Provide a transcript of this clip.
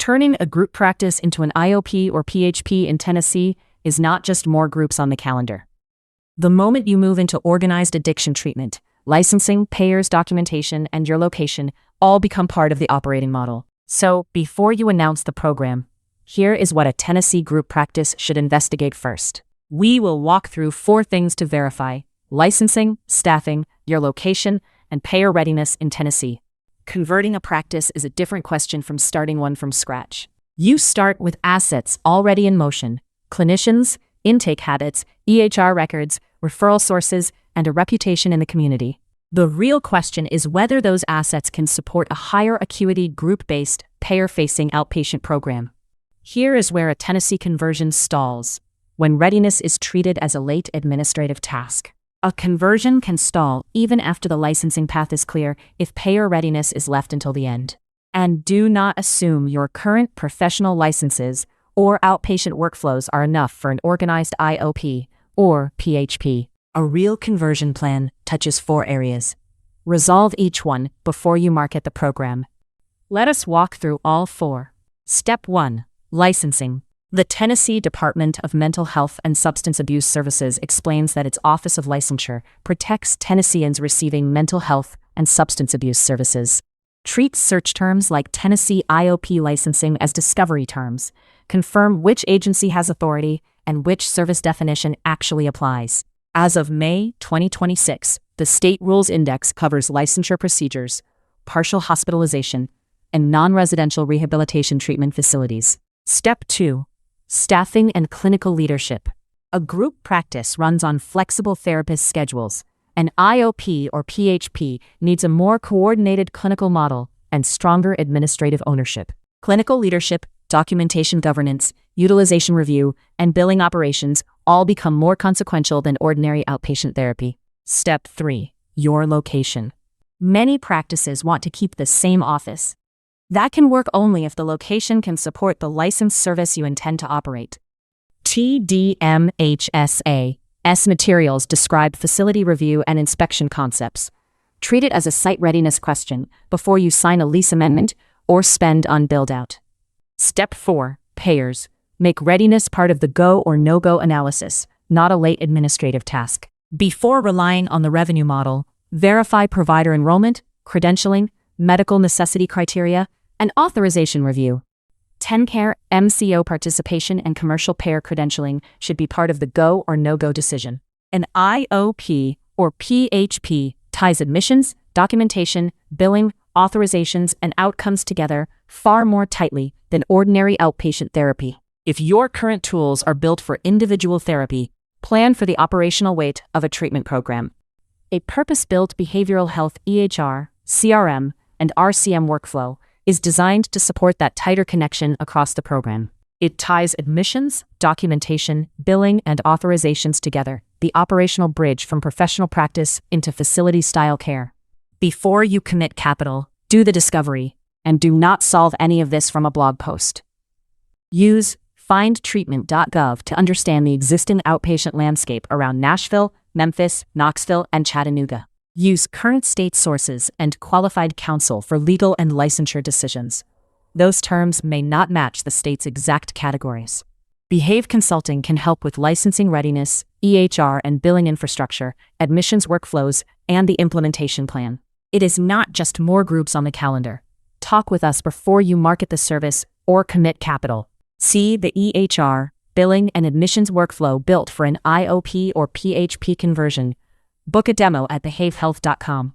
Turning a group practice into an IOP or PHP in Tennessee is not just more groups on the calendar. The moment you move into organized addiction treatment, licensing, payers, documentation, and your location all become part of the operating model. So, before you announce the program, here is what a Tennessee group practice should investigate first. We will walk through 4 things to verify: licensing, staffing, your location, and payer readiness in Tennessee. Converting a practice is a different question from starting one from scratch. You start with assets already in motion: clinicians, intake habits, EHR records, referral sources, and a reputation in the community. The real question is whether those assets can support a higher acuity group-based, payer-facing outpatient program. Here is where a Tennessee conversion stalls, when readiness is treated as a late administrative task. A conversion can stall even after the licensing path is clear if payer readiness is left until the end. And do not assume your current professional licenses or outpatient workflows are enough for an organized IOP or PHP. A real conversion plan touches 4 areas. Resolve each one before you market the program. Let us walk through all 4. Step 1. Licensing. The Tennessee Department of Mental Health and Substance Abuse Services explains that its Office of Licensure protects Tennesseans receiving mental health and substance abuse services. Treats search terms like Tennessee IOP licensing as discovery terms. Confirm which agency has authority and which service definition actually applies. As of May 2026, the State Rules Index covers licensure procedures, partial hospitalization, and non-residential rehabilitation treatment facilities. Step 2. Staffing and clinical leadership. A group practice runs on flexible therapist schedules. An IOP or PHP needs a more coordinated clinical model and stronger administrative ownership. Clinical leadership, documentation governance, utilization review, and billing operations all become more consequential than ordinary outpatient therapy. Step 3. Your location. Many practices want to keep the same office. That can work only if the location can support the licensed service you intend to operate. TDMHSA's materials describe facility review and inspection concepts. Treat it as a site readiness question before you sign a lease amendment or spend on build-out. Step 4. Payers. Make readiness part of the go or no-go analysis, not a late administrative task. Before relying on the revenue model, verify provider enrollment, credentialing, medical necessity criteria, and authorization review. TennCare MCO participation and commercial payer credentialing should be part of the go or no-go decision. An IOP or PHP ties admissions, documentation, billing, authorizations, and outcomes together far more tightly than ordinary outpatient therapy. If your current tools are built for individual therapy, plan for the operational weight of a treatment program. A purpose-built behavioral health EHR, CRM, and RCM workflow is designed to support that tighter connection across the program. It ties admissions, documentation, billing, and authorizations together, the operational bridge from professional practice into facility-style care. Before you commit capital, do the discovery, and do not solve any of this from a blog post. Use findtreatment.gov to understand the existing outpatient landscape around Nashville, Memphis, Knoxville, and Chattanooga. Use current state sources and qualified counsel for legal and licensure decisions. Those terms may not match the state's exact categories. Behave Consulting can help with licensing readiness, EHR and billing infrastructure, admissions workflows, and the implementation plan. It is not just more groups on the calendar. Talk with us before you market the service or commit capital. See the EHR, billing, and admissions workflow built for an IOP or PHP conversion. Book a demo at behavehealth.com.